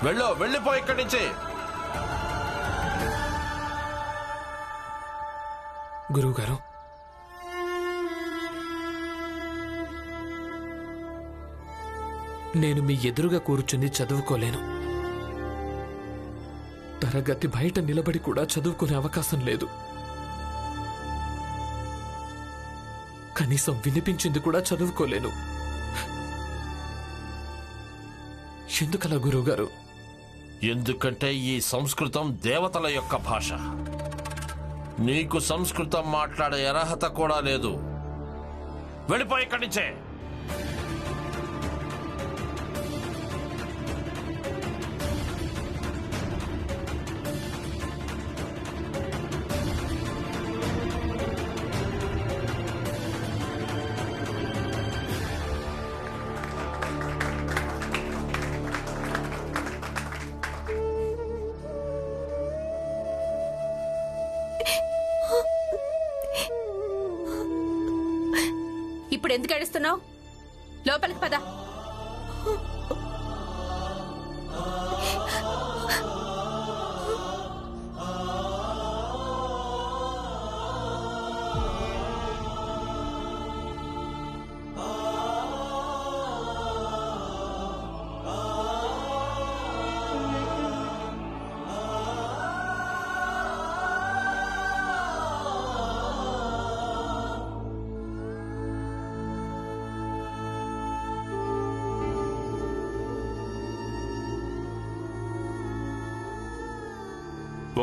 వెళ్ళిపో ఇక్కడి నుంచి. గురువుగారు, నేను మీ ఎదురుగా కూర్చుని చదువుకోలేను. తరగతి బయట నిలబడి కూడా చదువుకునే అవకాశం లేదు. కనీసం వినిపించింది కూడా చదువుకోలేను. ఎందుకలా గురువుగారు? ఎందుకంటే ఈ సంస్కృతం దేవతల యొక్క భాష. నీకు సంస్కృతం మాట్లాడే అర్హత కూడా లేదు. వెళ్ళిపో ఇక్కడి నుంచే. ఇప్పుడు ఎందుకు ఏడుస్తున్నావు? లోపలికి పద.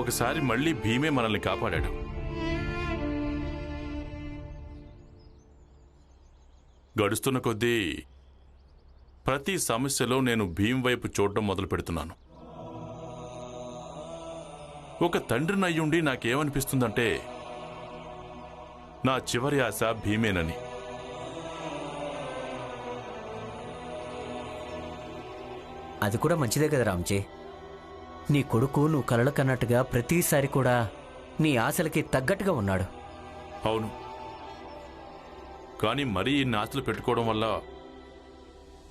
ఒకసారి మళ్ళీ భీమే మనల్ని కాపాడాడు. గడుస్తున్న కొద్దీ ప్రతి సమస్యలో నేను భీమ్ వైపు చూడడం మొదలు పెడుతున్నాను. ఒక తండ్రిని అయ్యుండి నాకేమనిపిస్తుందంటే నా చివరి ఆశ భీమేనని. అది కూడా మంచిదే కదా రామ్జీ. నీ కొడుకు నువ్వు కలలు కన్నట్టుగా ప్రతిసారి కూడా నీ ఆశలకి తగ్గట్టుగా ఉన్నాడు. అవును, కానీ మరీ ఇన్ని ఆశలు పెట్టుకోవడం వల్ల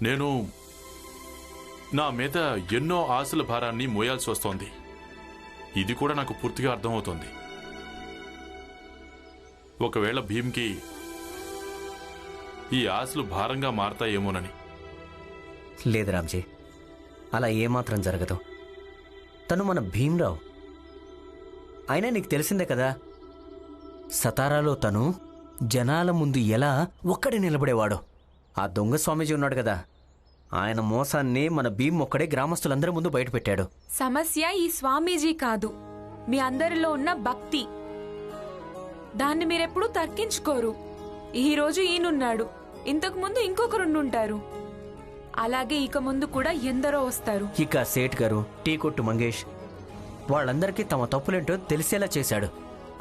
నేను నా మీద ఎన్నో ఆశల భారాన్ని మోయాల్సి వస్తోంది. ఇది కూడా నాకు పూర్తిగా అర్థమవుతోంది. ఒకవేళ భీమ్కి ఈ ఆశలు భారంగా మారతాయేమోనని. లేదు రామ్జీ, అలా ఏమాత్రం జరగదు. తను మన భీమ్రావు. అయినా నీకు తెలిసిందే కదా, సతారాలో తను జనాల ముందు ఎలా ఒక్కడే నిలబడేవాడో. ఆ దొంగ స్వామీజీ ఉన్నాడు కదా, ఆయన మోసాన్ని మన భీమ్ ఒక్కడే గ్రామస్తులందరి ముందు బయటపెట్టాడు. సమస్య ఈ స్వామీజీ కాదు, మీ అందరిలో ఉన్న భక్తి. దాన్ని మీరెప్పుడూ తర్కించుకోరు. ఈ రోజు ఈయనున్నాడు, ఇంతకు ముందు ఇంకొకరుండుంటారు. అలాగే ఇక ముందు కూడా ఎందరో వస్తారు. ఇక సేట్ గారు, టీ కొట్టు మంగేష్, వాళ్ళందరికీ తమ తప్పులేంటో తెలిసేలా చేశాడు.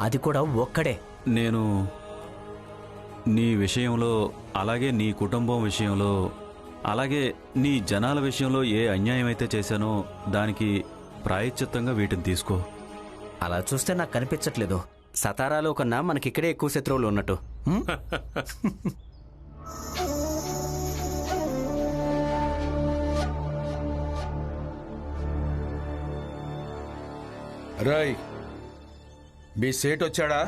అది కూడా ఒక్కడే. నేను నీ విషయంలో, అలాగే నీ కుటుంబం విషయంలో, అలాగే నీ జనాల విషయంలో ఏ అన్యాయం అయితే చేశానో దానికి ప్రాయశ్చిత్తంగా వీటిని తీసుకో. అలా చూస్తే నాకు కనిపించట్లేదు. సతారాలో కన్నా మనకిక్కడే ఎక్కువ శత్రువులు ఉన్నట్టు. రాయ్, మీ సేట్ వచ్చాడా?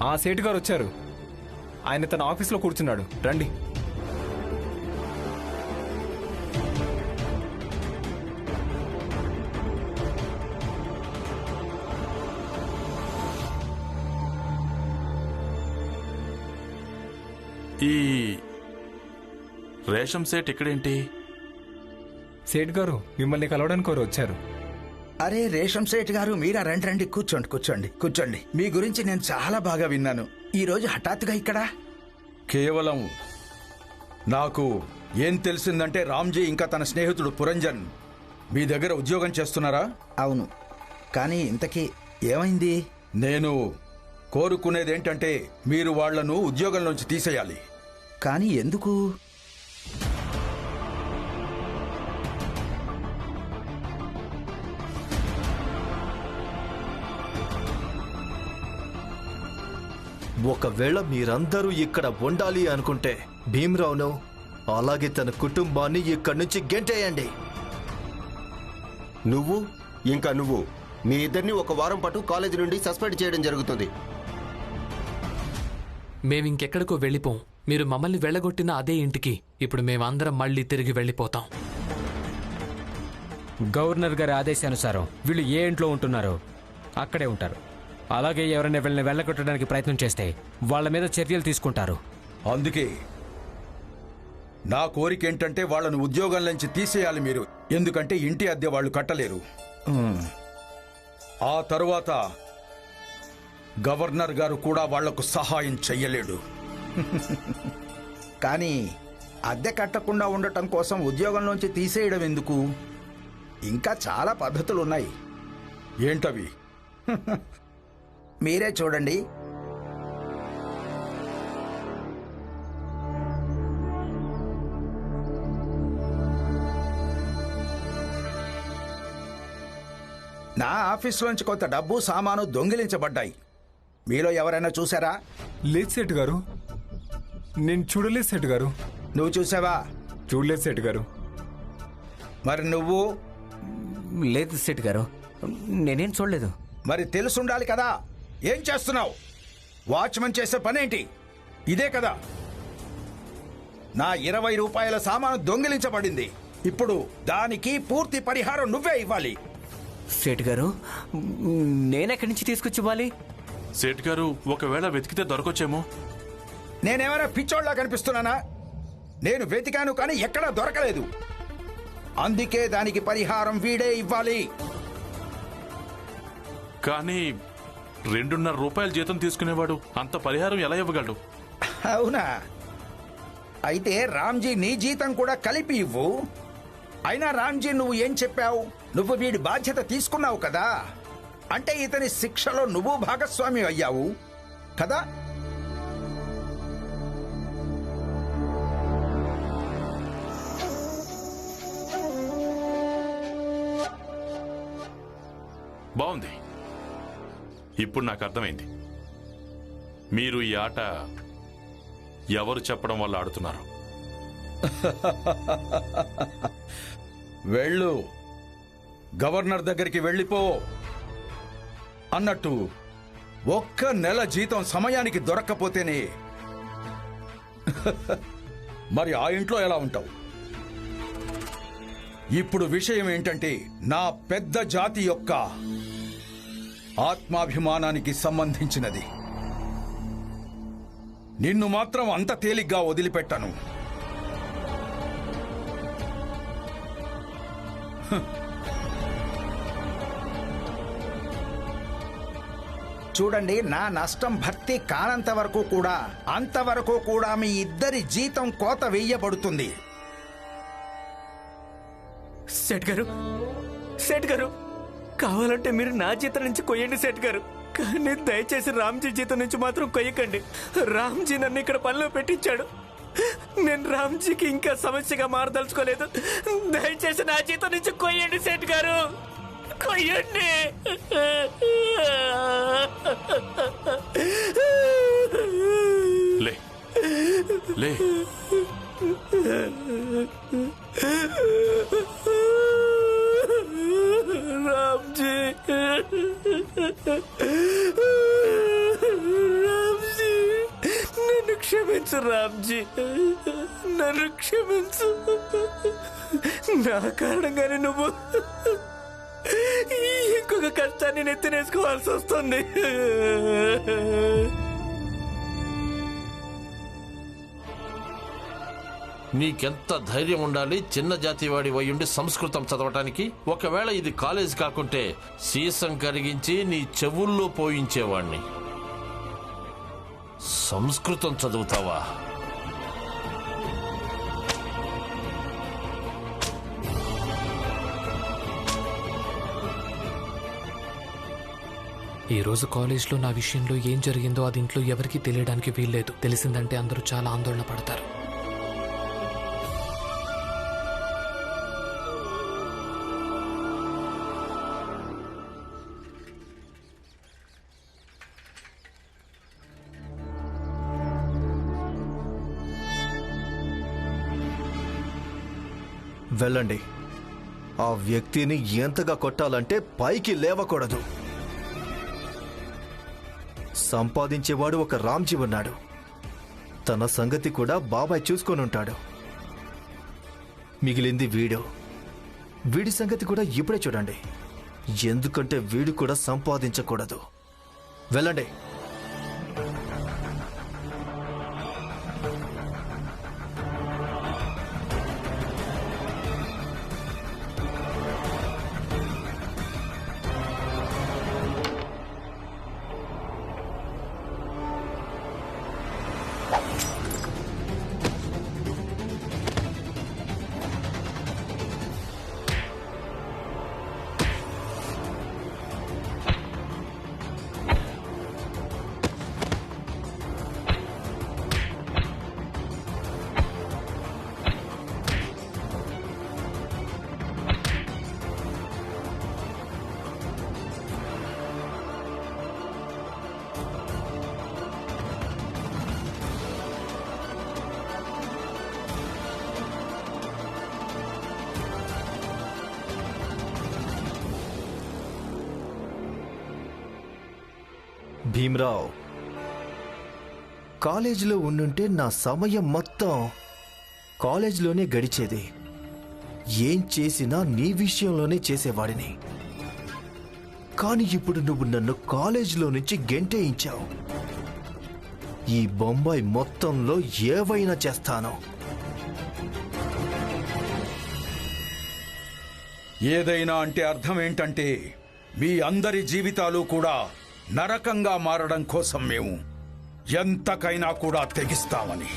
ఆ సేటు గారు వచ్చారు. ఆయన తన ఆఫీస్లో కూర్చున్నాడు, రండి. ఈ రేషం సేట్ ఇక్కడేంటి? సేట్ గారు మిమ్మల్ని కలవడానికి వారు వచ్చారు. అరే రేషం సేట్ గారు, మీరా? రండి రండి, కూర్చోండి కూర్చోండి కూర్చోండి. మీ గురించి నేను చాలా బాగా విన్నాను. ఈరోజు హఠాత్తుగా ఇక్కడ? కేవలం నాకు ఏం తెలిసిందంటే రామ్జీ ఇంకా తన స్నేహితుడు పురంజన్ మీ దగ్గర ఉద్యోగం చేస్తున్నారా? అవును, కానీ ఇంతకీ ఏమైంది? నేను కోరుకునేదేంటంటే మీరు వాళ్లను ఉద్యోగంలోంచి తీసేయాలి. కానీ ఎందుకు? ఒకవేళ మీరందరూ ఇక్కడ ఉండాలి అనుకుంటే భీమ్రావును అలాగే తన కుటుంబాన్ని ఇక్కడి నుంచి గెంటేయండి. నువ్వు మీ ఇద్దరిని 1 వారం పాటు కాలేజీ నుండి సస్పెండ్ చేయడం జరుగుతుంది. మేమింకెక్కడికో వెళ్ళిపోం. మీరు మమ్మల్ని వెళ్ళగొట్టిన అదే ఇంటికి ఇప్పుడు మేమందరం మళ్ళీ తిరిగి వెళ్ళిపోతాం. గవర్నర్ గారి ఆదేశానుసారం వీళ్ళు ఏ ఇంట్లో ఉంటున్నారో అక్కడే ఉంటారు. అలాగే ఎవరైనా వీళ్ళని వెళ్ళగొట్టడానికి ప్రయత్నం చేస్తే వాళ్ళ మీద చర్యలు తీసుకుంటారు. అందుకే నా కోరిక ఏంటంటే వాళ్ళను ఉద్యోగం నుంచి తీసేయాలి మీరు. ఎందుకంటే ఇంటి అద్దె వాళ్ళు కట్టలేరు. ఆ తరువాత గవర్నర్ గారు కూడా వాళ్లకు సహాయం చెయ్యలేడు. కానీ అద్దె కట్టకుండా ఉండటం కోసం ఉద్యోగంలోంచి తీసేయడం ఎందుకు? ఇంకా చాలా పద్ధతులున్నాయి. ఏంటవి? మీరే చూడండి. నా ఆఫీసులోంచి కొంత డబ్బు సామాను దొంగిలించబడ్డాయి. మీలో ఎవరైనా చూసారా? లేదు సేటు గారు, నేను చూడలేదు సేటు గారు. నువ్వు చూసావా? చూడలేదు సేటు గారు. మరి నువ్వు? లేదు సేటు గారు, నేనేం చూడలేదు. మరి తెలుసుండాలి కదా. ఏం చేస్తున్నావు? వాచ్మెన్ చేసే పనేంటి? ఇదే కదా. నా 20 రూపాయల సామాను దొంగిలించబడింది. ఇప్పుడు దానికి పూర్తి పరిహారం నువ్వే ఇవ్వాలి. సేటు గారు, నేనెక్కడి నుంచి తీసుకొచ్చి ఇవ్వాలి? సేట్ గారు, ఒకవేళ వెతికితే దొరకొచ్చేమో. నేనేమైనా పిచ్చోళ్లా కనిపిస్తున్నానా? నేను వెతికాను కానీ ఎక్కడా దొరకలేదు. అందుకే దానికి పరిహారం వీడే ఇవ్వాలి. కానీ 2.5 రూపాయల జీతం తీసుకునేవాడు అంత పరిహారం ఎలా ఇవ్వగలడు? అవునా? అయితే రామ్జీ నీ జీతం కూడా కలిపి ఇవ్వు. అయినా రామ్జీ, నువ్వు ఏం చెప్పావు? నువ్వు వీడి బాధ్యత తీసుకున్నావు కదా. అంటే ఇతని శిక్షలో నువ్వు భాగస్వామి అయ్యావు కదా. బాగుంది. ఇప్పుడు నాకు అర్థమైంది. మీరు ఈ ఆట ఎవరు చెప్పడం వల్ల ఆడుతున్నారు. వెళ్ళు, గవర్నర్ దగ్గరికి వెళ్ళిపో. అన్నట్టు 1 నెల జీతం సమయానికి దొరక్కపోతేనే మరి ఆ ఇంట్లో ఎలా ఉంటావు? ఇప్పుడు విషయం ఏంటంటే నా పెద్ద జాతి యొక్క ఆత్మాభిమానానికి సంబంధించినది. నిన్ను మాత్రం అంత తేలిగ్గా వదిలిపెట్టను. చూడండి, నా నష్టం భర్తీ కానంత వరకు కూడా, అంతవరకు కూడా మీ ఇద్దరి జీతం కోత వేయబడుతుంది. సేట్ గారు, సేట్ గారు, కావాలంటే మీరు నా జీతం నుంచి కొయ్యండి సేట్ గారు. కానీ దయచేసి రామ్జీ జీతం నుంచి మాత్రం కొయ్యకండి. రామ్జీ నన్ను ఇక్కడ పనిలో పెట్టించాడు. నేను రామ్జీకి ఇంకా సమస్యగా మారదలుచుకోలేదు. దయచేసి నా జీతం నుంచి కొయ్యండి సేట్ గారు, కొయ్యండి. లే లే రామ్జీ, రామ్జీ, నన్ను క్షమించు రామ్జీ, నన్ను క్షమించు. నా కారణంగానే నువ్వు ఇంకొక కష్టాన్ని నెత్తినేసుకోవాల్సి వస్తుంది. నీకెంత ధైర్యం ఉండాలి చిన్న జాతివాడి వయ్యుండి సంస్కృతం చదవటానికి? ఒకవేళ ఇది కాలేజ్ కాకుంటే సీసం కరిగించి నీ చెవుల్లో పోయించేవాణ్ణి. సంస్కృతం చదువుతావా? ఈ రోజు కాలేజ్లో నా విషయంలో ఏం జరిగిందో అది ఇంట్లో ఎవరికీ తెలియడానికి వీల్లేదు. తెలిసిందంటే అందరూ చాలా ఆందోళన పడతారు. వెళ్ళండి. ఆ వ్యక్తిని ఎంతగా కొట్టాలంటే పైకి లేవకూడదు. సంపాదించేవాడు ఒక రామ్జీ ఉన్నాడు. తన సంగతి కూడా బాబాయ్ చూసుకొని ఉంటాడు. మిగిలింది వీడి సంగతి కూడా ఇప్పుడే చూడండి. ఎందుకంటే వీడు కూడా సంపాదించకూడదు. వెళ్ళండి. భీమ్రావ్, కాలేజీలో ఉండుంటే నా సమయం మొత్తం కాలేజీలోనే గడిచేది. ఏం చేసినా నీ విషయంలోనే చేసేవాడిని. కానీ ఇప్పుడు నువ్వు నన్ను కాలేజీలో నుంచి గెంటేయించావు. ఈ బొంబాయి మొత్తంలో ఏవైనా చేస్తాను. ఏదైనా అంటే అర్థం ఏంటంటే మీ అందరి జీవితాలు కూడా నరకంగా మారడం కోసం మేము ఎంతకైనా కూడా తెగిస్తామని.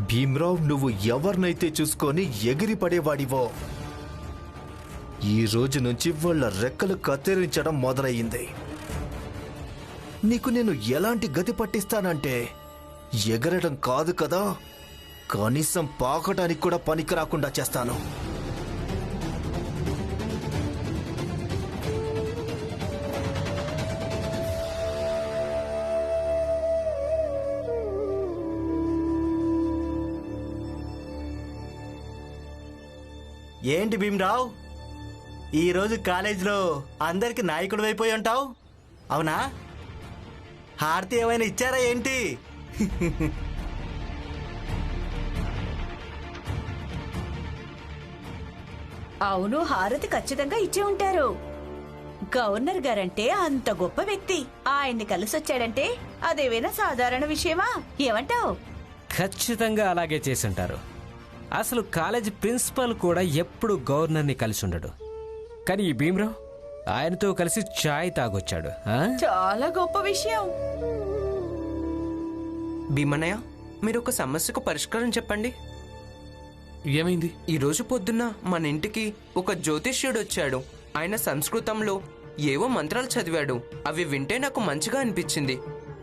భీమ్రావ్, నువ్వు ఎవరినైతే చూసుకొని ఎగిరి పడేవాడివో ఈ రోజు నుంచి వాళ్ళ రెక్కలు కత్తిరించడం మొదలయ్యింది. నీకు నేను ఎలాంటి గతి పట్టిస్తానంటే ఎగరడం కాదు కదా, కనీసం పాకటానికి కూడా పనికి రాకుండా చేస్తాను. ఏంటి భీమ్రావ్, ఈరోజు కాలేజీలో అందరికి నాయకుడు అయిపోయి ఉంటావు, అవునా? హారతి ఏమైనా ఇచ్చారా ఏంటి? అవును, హారతి ఖచ్చితంగా ఇచ్చే ఉంటారు. గవర్నర్ గారంటే అంత గొప్ప వ్యక్తి. ఆయన్ని కలిసొచ్చాడంటే అదేమైనా సాధారణ విషయమా? ఏమంటావు? ఖచ్చితంగా అలాగే చేసుంటారు. అసలు కాలేజ్ ప్రిన్సిపల్ కూడా ఎప్పుడు గవర్నర్ని కలిసి ఉండడు. కానీ ఈ భీమ్రావ్ ఆయనతో కలిసి చాయ్ తాగొచ్చాడు. చాలా గొప్ప విషయం. భీమన్నయ్య, మీరు ఒక సమస్యకు పరిష్కారం చెప్పండి. ఏమైంది? ఈరోజు పొద్దున్న మన ఇంటికి ఒక జ్యోతిష్యుడు వచ్చాడు. ఆయన సంస్కృతంలో ఏవో మంత్రాలు చదివాడు. అవి వింటే నాకు మంచిగా అనిపించింది.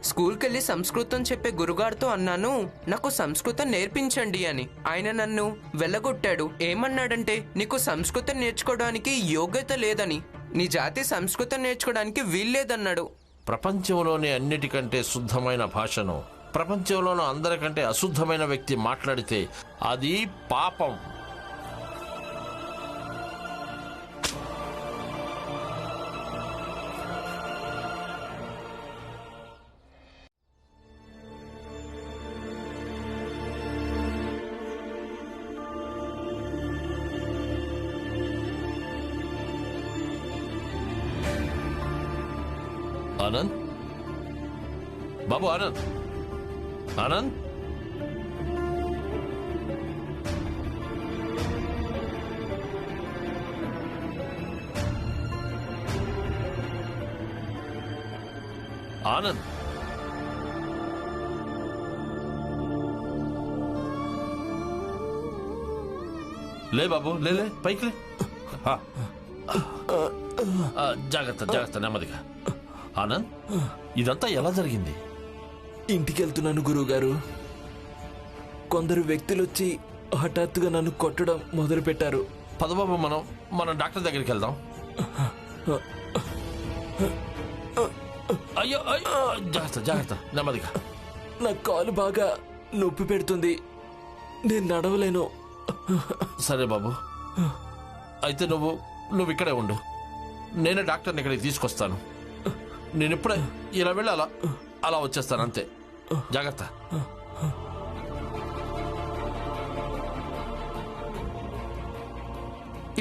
స్కూల్కెళ్ళి సంస్కృతం చెప్పే గురుగారితో అన్నాను, నాకు సంస్కృతం నేర్పించండి అని. ఆయన నన్ను వెళ్ళగొట్టాడు. ఏమన్నాడంటే, నీకు సంస్కృతం నేర్చుకోవడానికి యోగ్యత లేదని, నీ జాతి సంస్కృతం నేర్చుకోవడానికి వీల్లేదన్నాడు. ప్రపంచంలోని అన్నిటికంటే శుద్ధమైన భాషను ప్రపంచంలోనూ అందరికంటే అశుద్ధమైన వ్యక్తి మాట్లాడితే అది పాపం. ఆనంద్, బాబు ఆనంద్, ఆనంద్, ఆనంద్, లే బాబు, లే పైకి లే. జాగ్రత్త జాగ్రత్త, నెమ్మదిగా. ఆనంద్, ఇదంతా ఎలా జరిగింది? ఇంటికెళ్తున్నాను గురువుగారు. కొందరు వ్యక్తులొచ్చి హఠాత్తుగా నన్ను కొట్టడం మొదలుపెట్టారు. పదబాబు, మనం డాక్టర్ దగ్గరికి వెళ్దాం. అయ్యో జాగ్రత్త జాగ్రత్త, నెమ్మదిగా. నా కాలు బాగా నొప్పి పెడుతుంది. నేను నడవలేను. సరే బాబు, అయితే నువ్వు ఇక్కడే ఉండు. నేనే డాక్టర్ని ఇక్కడికి తీసుకొస్తాను. నేను ఇప్పుడే ఇలా వెళ్ళి అలా వచ్చేస్తాను, అంతే. జాగ్రత్త.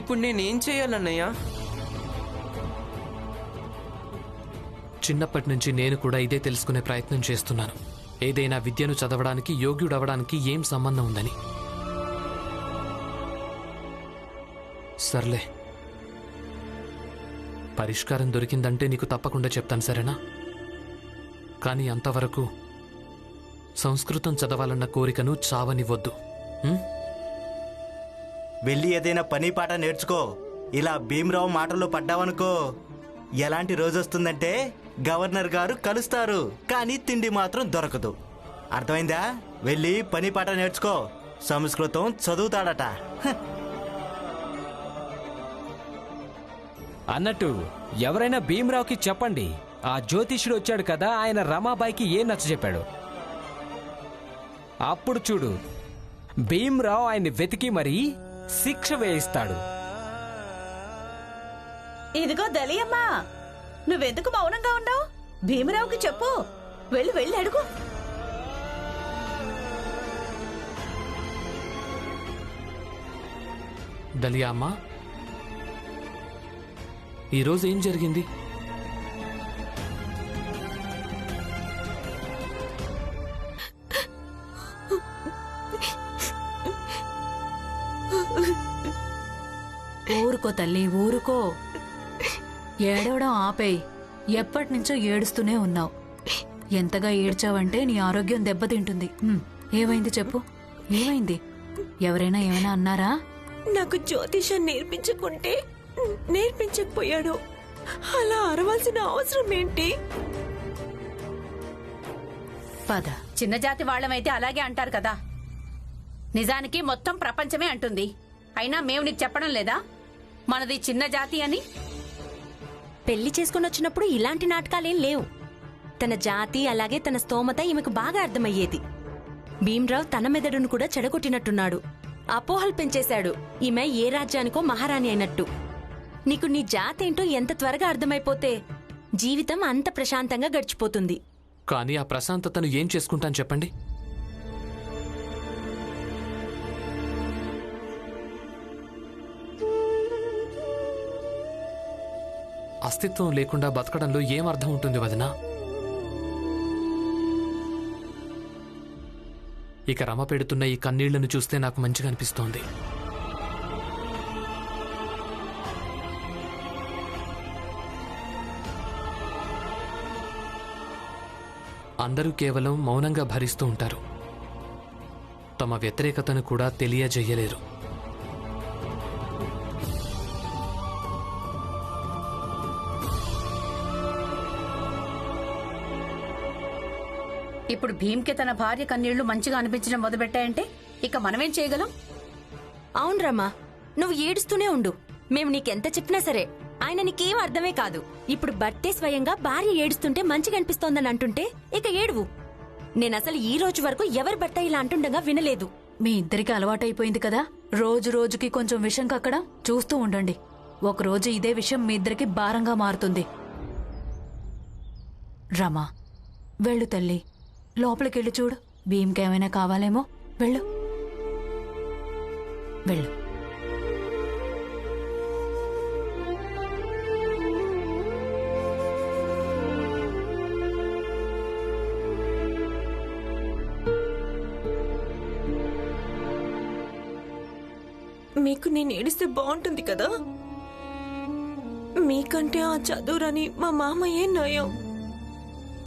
ఇప్పుడు నేనేం చేయాలన్నయ్య? చిన్నప్పటి నుంచి నేను కూడా ఇదే తెలుసుకునే ప్రయత్నం చేస్తున్నాను. ఏదైనా విద్యను చదవడానికి, యోగ్యుడవడానికి ఏం సంబంధం ఉందని. సర్లే, పరిష్కారం దొరికిందంటే నీకు తప్పకుండా చెప్తాను, సరేనా? కానీ అంతవరకు సంస్కృతం చదవాలన్న కోరికను చావనివ్వద్దు. వెళ్ళి ఏదైనా పని పాట నేర్చుకో. ఇలా భీమరావు మాటల్లో పడ్డావనుకో, ఎలాంటి రోజు వస్తుందంటే గవర్నర్ గారు కలుస్తారు, కానీ తిండి మాత్రం దొరకదు. అర్థమైందా? వెళ్ళి పని పాట నేర్చుకో. సంస్కృతం చదువుతాడట. అన్నట్టు ఎవరైనా భీమరావుకి చెప్పండి, ఆ జ్యోతిష్యుడు వచ్చాడు కదా, ఆయన రమాబాయికి ఏం నచ్చ చెప్పాడు. అప్పుడు చూడు, భీమరావు ఆయన్ని వెతికి మరీ శిక్ష వేయిస్తాడు. ఇదిగో దలియమ్మా, నువ్వెందుకు మౌనంగా ఉన్నావు? భీమరావుకి చెప్పు. వెళ్ళి అడుగు. దలియా అమ్మా, ఈరోజు ఏం జరిగింది? ఊరుకో తల్లి, ఊరుకో. ఏడవడం ఆపేయ్. ఎప్పటినుంచో ఏడుస్తూనే ఉన్నావు. ఎంతగా ఏడ్చావంటే నీ ఆరోగ్యం దెబ్బతింటుంది. ఏమైంది చెప్పు, ఏమైంది? ఎవరైనా ఏమైనా అన్నారా? నాకు జ్యోతిషం నేర్పించకపోయాడు. అలా అరవాల్సిన అవసరం ఏంటి? పద. చిన్న జాతి వాళ్ళమైతే అలాగే అంటారు కదా. నిజానికి మొత్తం ప్రపంచమే అంటుంది. అయినా మేము నీకు చెప్పడం లేదా మనది చిన్న జాతి అని? పెళ్లి చేసుకుని వచ్చినప్పుడు ఇలాంటి నాటకాలేం లేవు. తన జాతి అలాగే తన స్తోమత ఈమెకు బాగా అర్థమయ్యేది. భీమ్రావు తన మెదడును కూడా చెడగొట్టినట్టున్నాడు. అపోహలు పెంచేశాడు. ఈమె ఏ రాజ్యానికో మహారాణి అయినట్టు. నీకు నీ జాతి ఏంటో ఎంత త్వరగా అర్థమైపోతే జీవితం అంత ప్రశాంతంగా గడిచిపోతుంది. కానీ ఆ ప్రశాంతతను ఏం చేసుకుంటాను చెప్పండి? అస్తిత్వం లేకుండా బతకడంలో ఏం అర్థం ఉంటుంది వదినా? ఇక రమ పెడుతున్న ఈ కన్నీళ్లను చూస్తే నాకు మంచిగా అనిపిస్తోంది. అందరూ కేవలం మౌనంగా భరిస్తూ ఉంటారు. తమ వ్యతిరేకతను కూడా తెలియజేయలేరు. ఇప్పుడు భీమ్కి తన భార్య కన్నీళ్లు మంచిగా అనిపించడం మొదలుపెట్టాయంటే ఇక మనమేం చేయగలం? అవును రమ్మా, నువ్వు ఏడుస్తూనే ఉండు. మేము నీకెంత చెప్పినా సరే ఆయన నీకేం అర్థమే కాదు. ఇప్పుడు భర్తే స్వయంగా భార్య ఏడుస్తుంటే మంచిగా అనిపిస్తోందని అంటుంటే ఇక ఏడువు. నేనసలు ఈ రోజు వరకు ఎవరి భర్త ఇలా అంటుండగా వినలేదు. మీ ఇద్దరికి అలవాటైపోయింది కదా, రోజు రోజుకి కొంచెం విషం కక్కడం. చూస్తూ ఉండండి, ఒకరోజు ఇదే విషయం మీ ఇద్దరికి భారంగా మారుతుంది. రమా, వెళ్ళు తల్లి, లోపలికెళ్ళి చూడు. భీమ్కేమైనా కావాలేమో. వెళ్ళు వెళ్ళు. మీకు నేను ఏడిస్తే బాగుంటుంది కదా. మీకంటే ఆ చదువురని మా మామయ్యే నయం.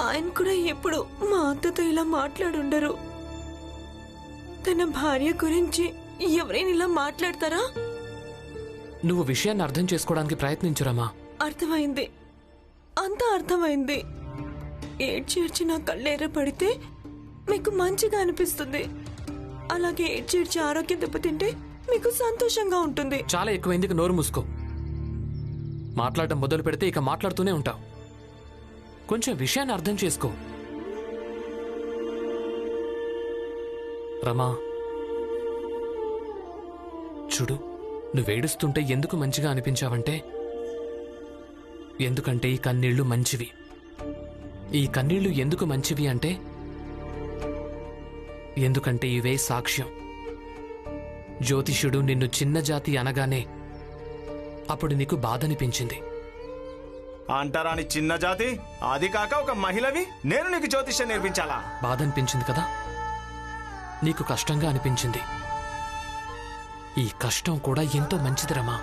ఆయన కూడా ఎప్పుడు మా అత్తతో ఇలా మాట్లాడుండరు. తన భార్య గురించి ఎవరైనా ఇలా మాట్లాడతారా? నువ్వు విషయాన్ని అర్థం చేసుకోవడానికి ప్రయత్నించురమ్మా. అర్థమైంది, అంతా అర్థమైంది. ఏడ్చేడ్చి నా కళ్ళేర పడితే మీకు మంచిగా అనిపిస్తుంది. అలాగే ఏడ్చేడ్చి ఆరోగ్యం దెబ్బతింటే మీకు సంతోషంగా ఉంటుంది. చాలా ఎక్కువైంది, నోరు మూసుకో. మాట్లాడటం మొదలు పెడితే ఇక మాట్లాడుతూనే ఉంటావు. కొంచెం విషయాన్ని అర్థం చేసుకో. రమా, చూడు నువ్వేడుస్తుంటే ఎందుకు మంచిగా అనిపించావంటే ఎందుకంటే ఈ కన్నీళ్లు మంచివి. ఈ కన్నీళ్లు ఎందుకు మంచివి అంటే ఎందుకంటే ఇవే సాక్ష్యం. జ్యోతిష్యుడు నిన్ను చిన్న జాతి అనగానే అప్పుడు నీకు బాధనిపించింది. అంటారాని చిన్న జాతి, అది కాక ఒక మహిళవి, నేను నీకు జ్యోతిష్యం నేర్పించాలా? బాధనిపించింది కదా, నీకు కష్టంగా అనిపించింది. ఈ కష్టం కూడా ఎంతో మంచిది రమా.